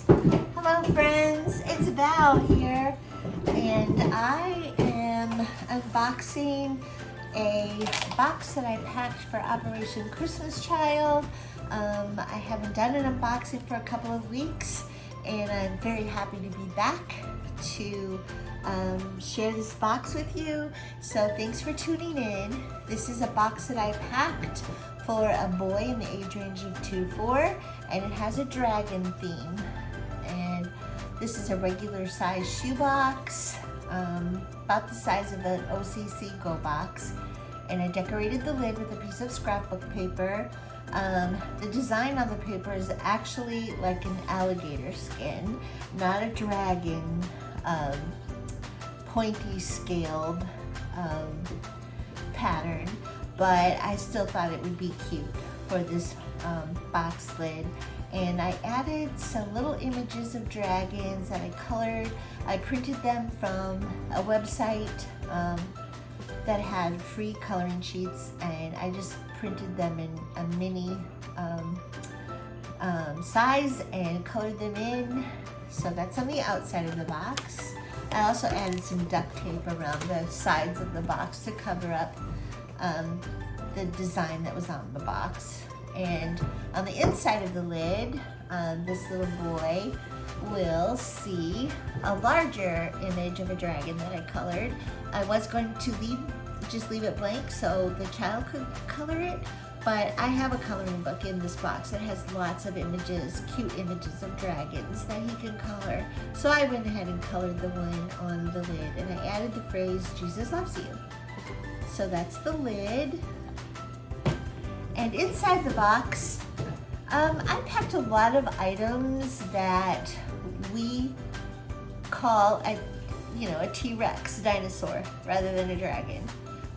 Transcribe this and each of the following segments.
Hello friends, it's Val here, and I am unboxing a box that I packed for Operation Christmas Child. I haven't done an unboxing for a couple of weeks, and I'm very happy to be back to share this box with you. So thanks for tuning in. This is a box that I packed for a boy in the age range of 2-4, and it has a dragon theme. And this is a regular size shoebox, about the size of an OCC Go box. And I decorated the lid with a piece of scrapbook paper. The design on the paper is actually like an alligator skin, not a dragon, pointy scaled pattern, but I still thought it would be cute for this box lid. And I added some little images of dragons that I colored. I printed them from a website that had free coloring sheets, and I just printed them in a mini size and colored them in. So that's on the outside of the box. I also added some duct tape around the sides of the box to cover up the design that was on the box. And on the inside of the lid, this little boy will see a larger image of a dragon that I colored. I was going to just leave it blank so the child could color it, but I have a coloring book in this box that has lots of images, cute images of dragons that he can color. So I went ahead and colored the one on the lid, and I added the phrase, "Jesus loves you." So that's the lid. And inside the box, I packed a lot of items that we call a T-Rex dinosaur rather than a dragon.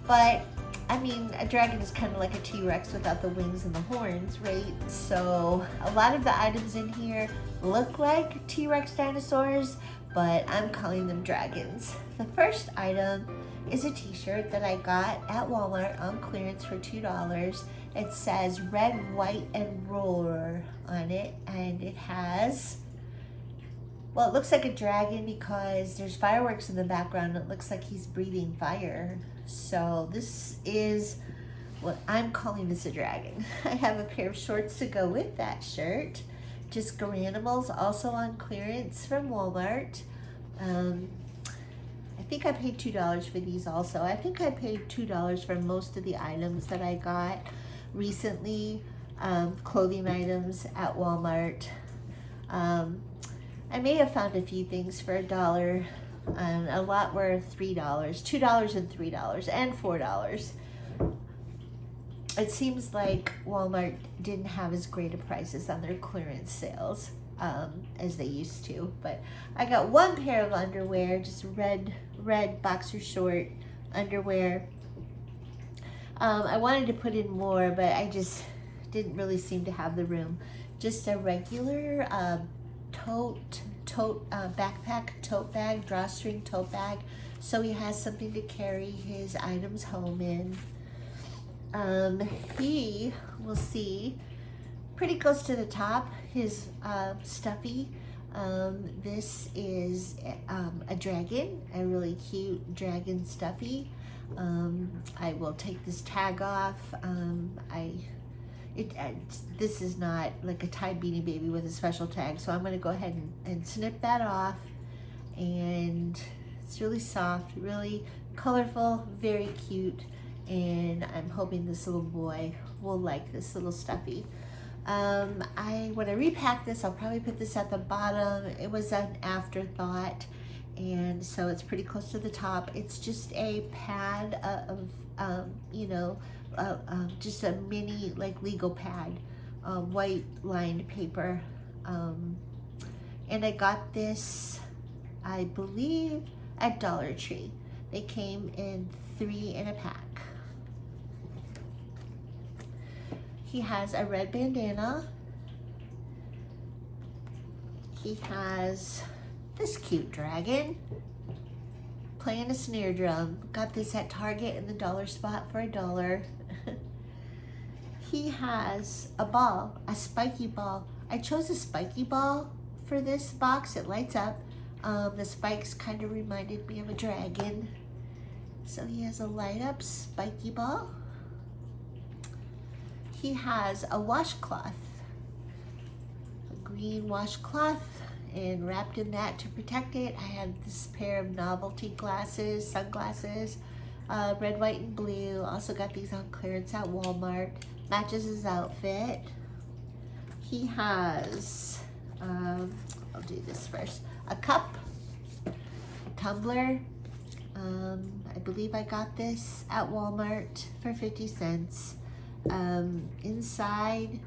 But I mean, a dragon is kind of like a T-Rex without the wings and the horns, right? So a lot of the items in here look like T-Rex dinosaurs, but I'm calling them dragons. The first item is a t-shirt that I got at Walmart on clearance for $2. It says "Red, White, and Roar" on it, and it has, well, it looks like a dragon because there's fireworks in the background. It looks like he's breathing fire. So this is what I'm calling this a dragon. I have a pair of shorts to go with that shirt. Just Garanimals, also on clearance from Walmart. I think I paid $2 for these also. I think I paid $2 for most of the items that I got recently, clothing items at Walmart. I may have found a few things for $1, and a lot were $3, $2 and $3 and $4. It seems like Walmart didn't have as great of prices on their clearance sales as they used to. But I got one pair of underwear, just red boxer short underwear. I wanted to put in more, but I just didn't really seem to have the room. Just a regular backpack tote bag, drawstring tote bag, so he has something to carry his items home in. He will see pretty close to the top his stuffy. This is a dragon, a really cute dragon stuffy. I will take this tag off. This is not like a Tide Beanie Baby with a special tag, so I'm going to go ahead and snip that off. And it's really soft, really colorful, very cute, and I'm hoping this little boy will like this little stuffy. When I repack this, I'll probably put this at the bottom. It was an afterthought, and so it's pretty close to the top. It's just a pad of just a mini like legal pad, white lined paper, and I got this, I believe, at Dollar Tree. They came in 3 in a pack. He has a red bandana. He has this cute dragon playing a snare drum. Got this at Target in the dollar spot for $1. He has a ball, a spiky ball. I chose a spiky ball for this box. It lights up. The spikes kind of reminded me of a dragon. So he has a light up spiky ball. He has a washcloth, a green washcloth, and wrapped in that to protect it, I have this pair of novelty glasses, sunglasses, red, white, and blue. Also got these on clearance at Walmart. Matches his outfit. He has, I'll do this first, a cup, a tumbler. I believe I got this at Walmart for 50 cents. Inside,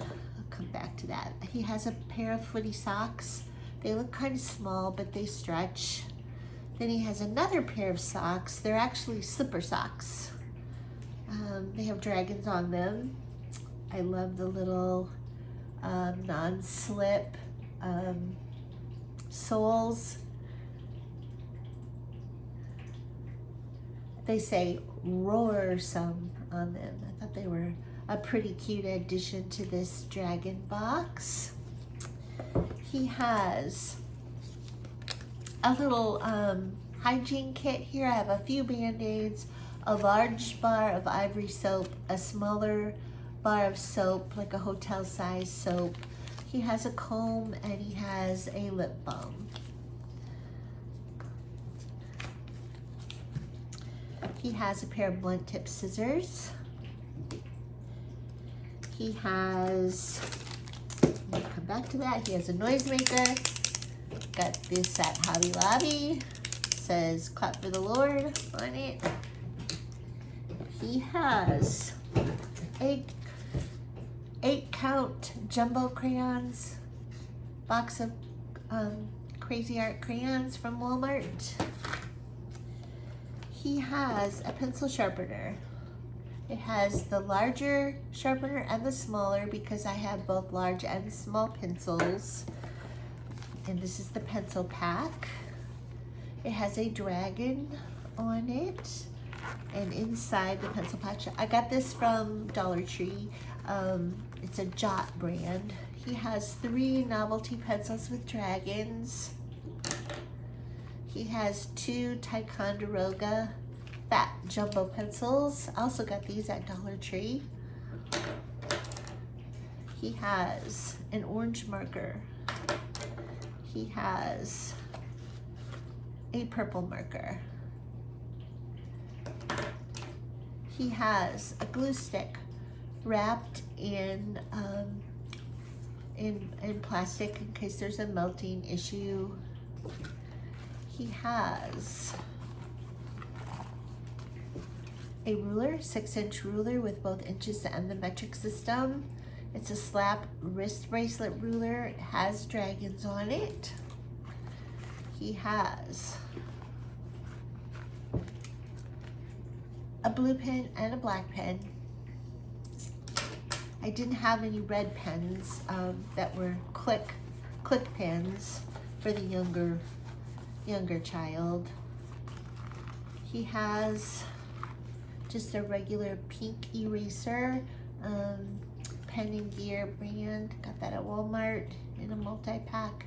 I'll come back to that. He has a pair of footy socks. They look kind of small, but they stretch. Then he has another pair of socks. They're actually slipper socks. They have dragons on them. I love the little non-slip soles. They say roar some on them. I thought they were a pretty cute addition to this dragon box. He has a little hygiene kit here. I have a few Band-Aids, a large bar of ivory soap, a smaller bar of soap, like a hotel size soap. He has a comb and he has a lip balm. He has a pair of blunt tip scissors. He has, I'll come back to that, he has a noisemaker. Got this at Hobby Lobby. Says clap for the Lord on it. He has 8-count jumbo crayons, box of Crazy Art crayons from Walmart. He has a pencil sharpener. It has the larger sharpener and the smaller because I have both large and small pencils. And this is the pencil pack. It has a dragon on it. And inside the pencil patch, I got this from Dollar Tree. It's a Jot brand. He has 3 novelty pencils with dragons. He has 2 Ticonderoga fat jumbo pencils. I also got these at Dollar Tree. He has an orange marker. He has a purple marker. He has a glue stick wrapped in plastic in case there's a melting issue. He has a ruler, 6-inch ruler with both inches and the metric system. It's a slap wrist bracelet ruler. It has dragons on it. He has a blue pen and a black pen. I didn't have any red pens that were click pens for the younger child. He has just a regular pink eraser, Pen and Gear brand. Got that at Walmart in a multi-pack.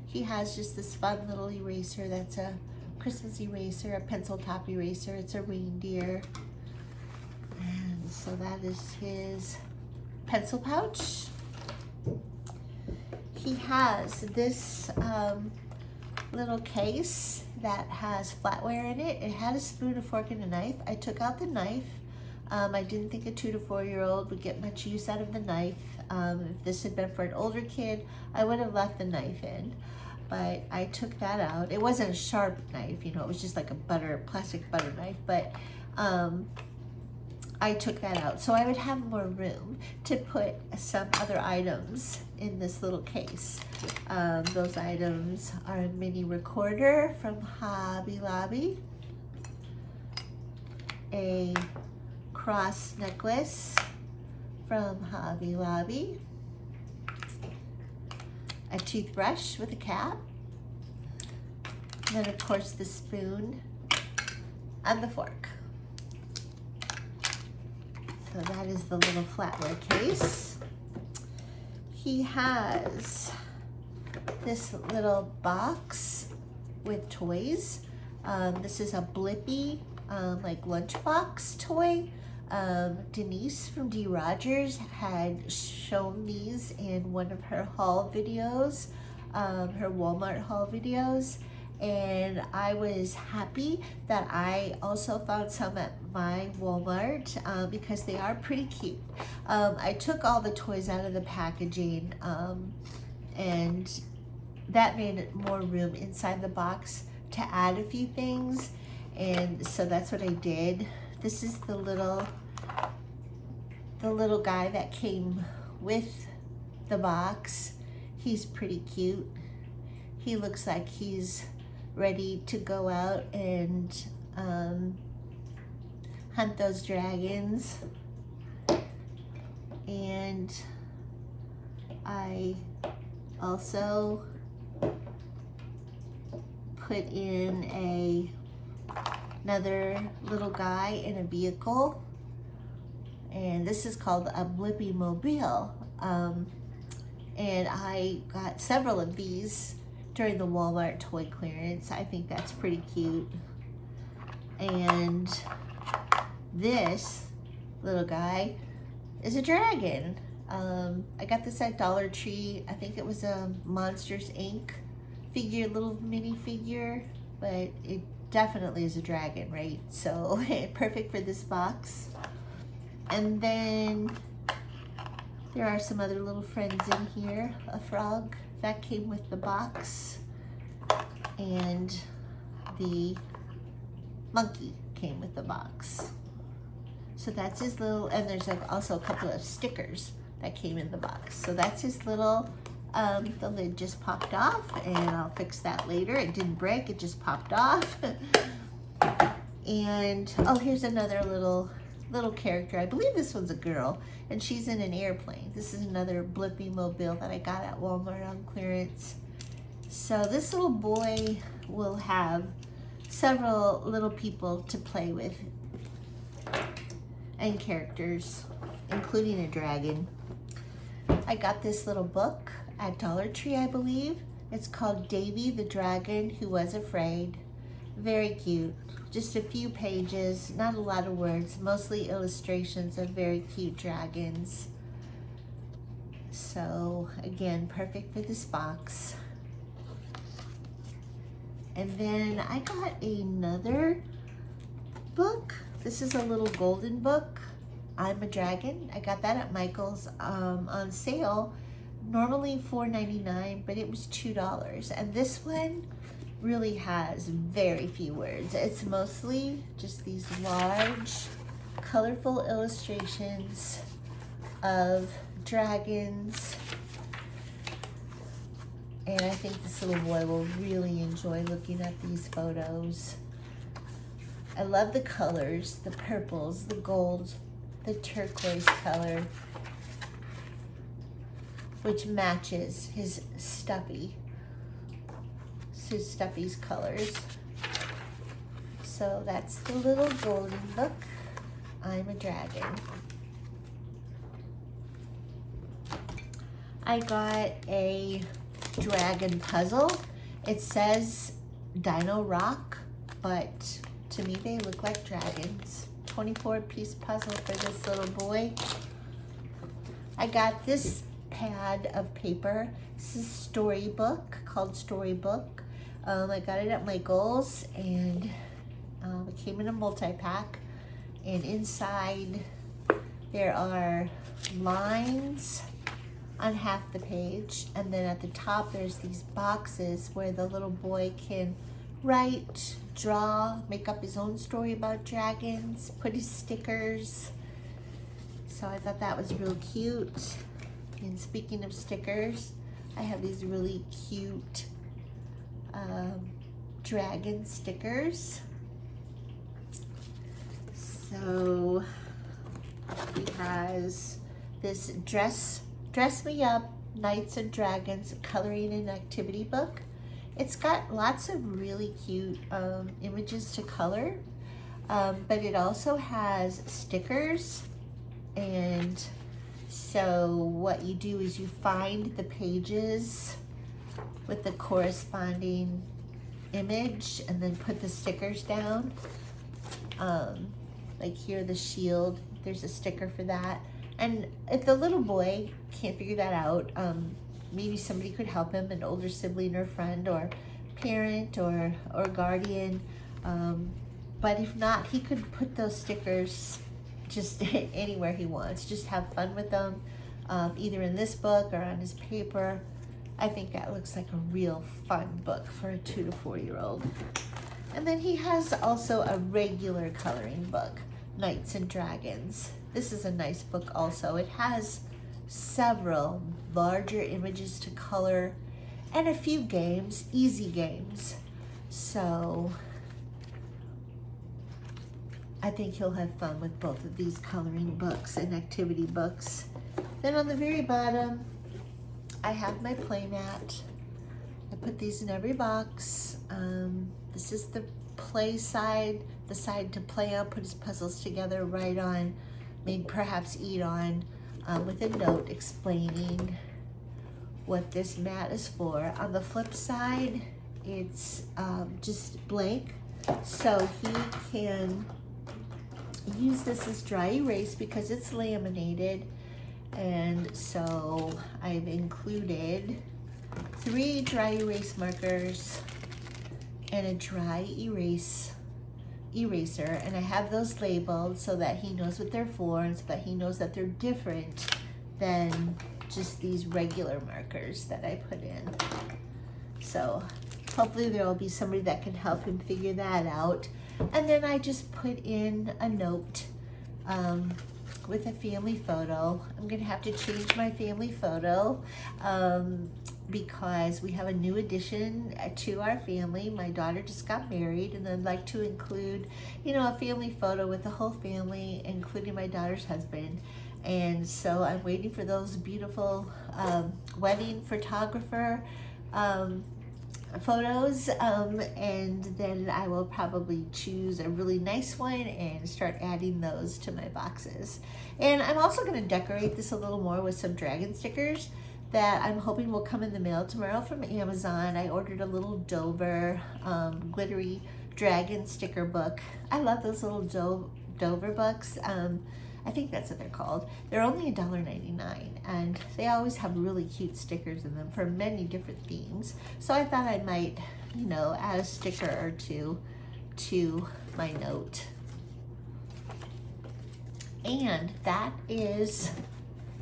He has just this fun little eraser that's a Christmas eraser, a pencil top eraser. It's a reindeer. And so that is his pencil pouch. He has this little case that has flatware in it. It had a spoon, a fork, and a knife. I took out the knife. I didn't think a 2 to 4 year old would get much use out of the knife. If this had been for an older kid, I would have left the knife in. But I took that out. It wasn't a sharp knife, you know, it was just like a plastic butter knife. But I took that out so I would have more room to put some other items in this little case. Those items are a mini recorder from Hobby Lobby, a cross necklace from Hobby Lobby, a toothbrush with a cap, and then of course the spoon and the fork. So that is the little flatware case. He has this little box with toys. This is a Blippi like lunchbox toy. Denise from D. Rogers had shown these in one of her haul videos, her Walmart haul videos, and I was happy that I also found some at my Walmart because they are pretty cute. I took all the toys out of the packaging and that made more room inside the box to add a few things, and so that's what I did. This is the little guy that came with the box. He's pretty cute. He looks like he's ready to go out and hunt those dragons. And I also put in another little guy in a vehicle, and this is called a Blippi Mobile. And I got several of these during the Walmart toy clearance. I think that's pretty cute. And this little guy is a dragon. I got this at Dollar Tree. I think it was a Monsters Inc. figure, little mini figure, but it definitely is a dragon, right? So perfect for this box. And then there are some other little friends in here. A frog that came with the box, and the monkey came with the box. So that's his little, and there's also a couple of stickers that came in the box. So that's his little, the lid just popped off, and I'll fix that later. It didn't break, it just popped off. And, oh, here's another little character. I believe this one's a girl, and she's in an airplane. This is another Blippi Mobile that I got at Walmart on clearance. So this little boy will have several little people to play with and characters, including a dragon. I got this little book at Dollar Tree, I believe. It's called Davy the Dragon Who Was Afraid. Very cute. Just a few pages, not a lot of words, mostly illustrations of very cute dragons. So again, perfect for this box. And then I got another book. This is a little golden book, I'm a Dragon. I got that at Michael's on sale, normally $4.99, but it was $2. And this one really has very few words. It's mostly just these large, colorful illustrations of dragons. And I think this little boy will really enjoy looking at these photos. I love the colors, the purples, the golds, the turquoise color, which matches his stuffy's colors. So that's the little golden book, I'm a Dragon. I got a dragon puzzle. It says Dino Rock, but to me they look like dragons. 24-piece puzzle for this little boy. I got this pad of paper. This is a storybook called Storybook. I got it at Michael's, and it came in a multi-pack, and inside there are lines on half the page, and then at the top there's these boxes where the little boy can write, draw, make up his own story about dragons, put his stickers. So I thought that was real cute. And speaking of stickers, I have these really cute dragon stickers. So he has this Dress Me Up Knights and Dragons coloring and activity book. It's got lots of really cute images to color, but it also has stickers. And so what you do is you find the pages with the corresponding image and then put the stickers down. Like here, the shield, there's a sticker for that. And if the little boy can't figure that out, maybe somebody could help him, an older sibling or friend or parent or guardian. But if not, he could put those stickers just anywhere he wants. Just have fun with them, either in this book or on his paper. I think that looks like a real fun book for a 2 to 4 year old. And then he has also a regular coloring book, Knights and Dragons. This is a nice book also. It has several larger images to color and a few games, easy games. So I think he'll have fun with both of these coloring books and activity books. Then on the very bottom, I have my play mat. I put these in every box. This is the play side, the side to play on, put his puzzles together, write on, maybe perhaps eat on, with a note explaining what this mat is for. On the flip side, it's just blank, so he can use this as dry erase because it's laminated. And so I've included 3 dry erase markers and a dry eraser, and I have those labeled so that he knows what they're for and so that he knows that they're different than just these regular markers that I put in. So hopefully there will be somebody that can help him figure that out. And then I just put in a note with a family photo. I'm gonna have to change my family photo because we have a new addition to our family. My daughter just got married, and I'd like to include, you know, a family photo with the whole family, including my daughter's husband. And so I'm waiting for those beautiful wedding photographer photos, and then I will probably choose a really nice one and start adding those to my boxes. And I'm also going to decorate this a little more with some dragon stickers that I'm hoping will come in the mail tomorrow from Amazon. I ordered a little Dover glittery dragon sticker book. I love those little Dover books. I think that's what they're called. They're only $1.99, and they always have really cute stickers in them for many different themes. So I thought I might, you know, add a sticker or two to my note. And that is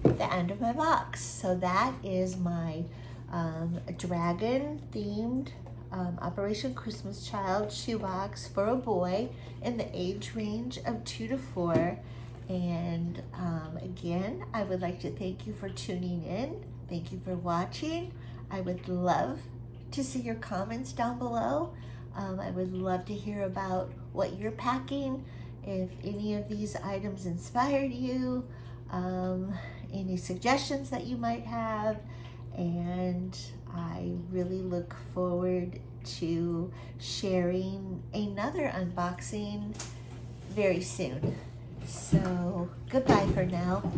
the end of my box. So that is my dragon themed Operation Christmas Child shoebox for a boy in the age range of 2 to 4. And again, I would like to thank you for tuning in. Thank you for watching. I would love to see your comments down below. I would love to hear about what you're packing, if any of these items inspired you, any suggestions that you might have. And I really look forward to sharing another unboxing very soon. So, goodbye for now.